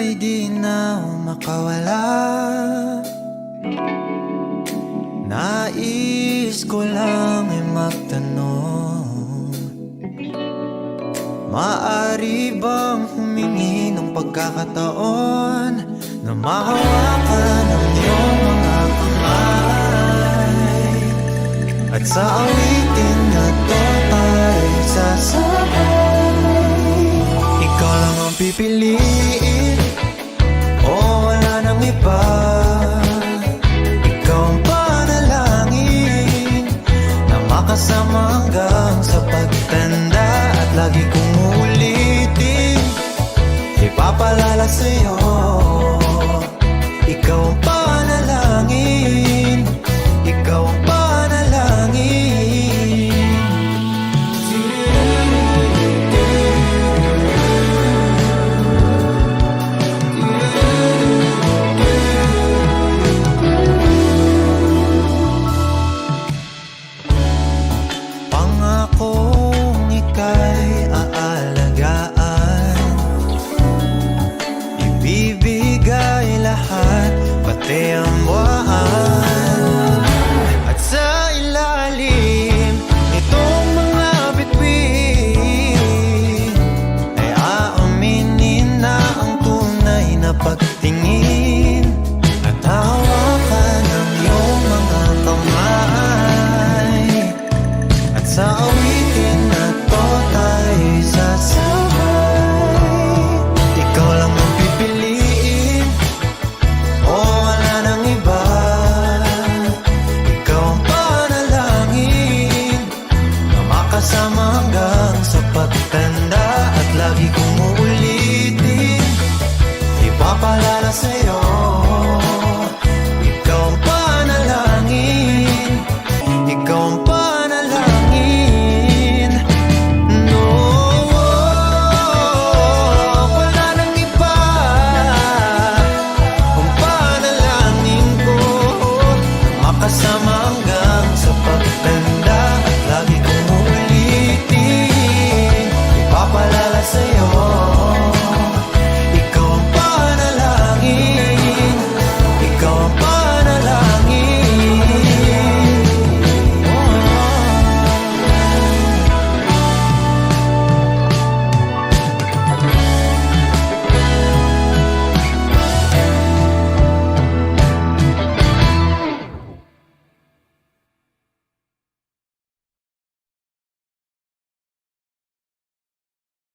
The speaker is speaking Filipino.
ay di na makawala. Nais ko lang ay magtanong, maaari bang humingi ng pagkakataon na mahawakan ang iyong mga kamay, at sa awitin na to tayo sasabay. Ikaw lang ang pipiliin, o wala nang iba. Ikaw ang panalangin na makasama hanggang sa pagtanda, at lagi kong uulitin, ipapalala sa'yo. Ikaw ang panalangin, ikaw ang panalangin. Pangakong ika'y aalagaan, ibibigay lahat, pati ang buwan. At sa ilalim nitong mga bituin ay aaminin na ang tunay na pagtingin, at hawakan ang iyong mga kamay, at sa awitin na to tayo sasabay. Ikaw lang ang pipiliin, o wala nang iba. Ikaw ang panalangin na makasama hanggang sa pagtanda, at lagi kong uulitin, ipapalala sa'yo.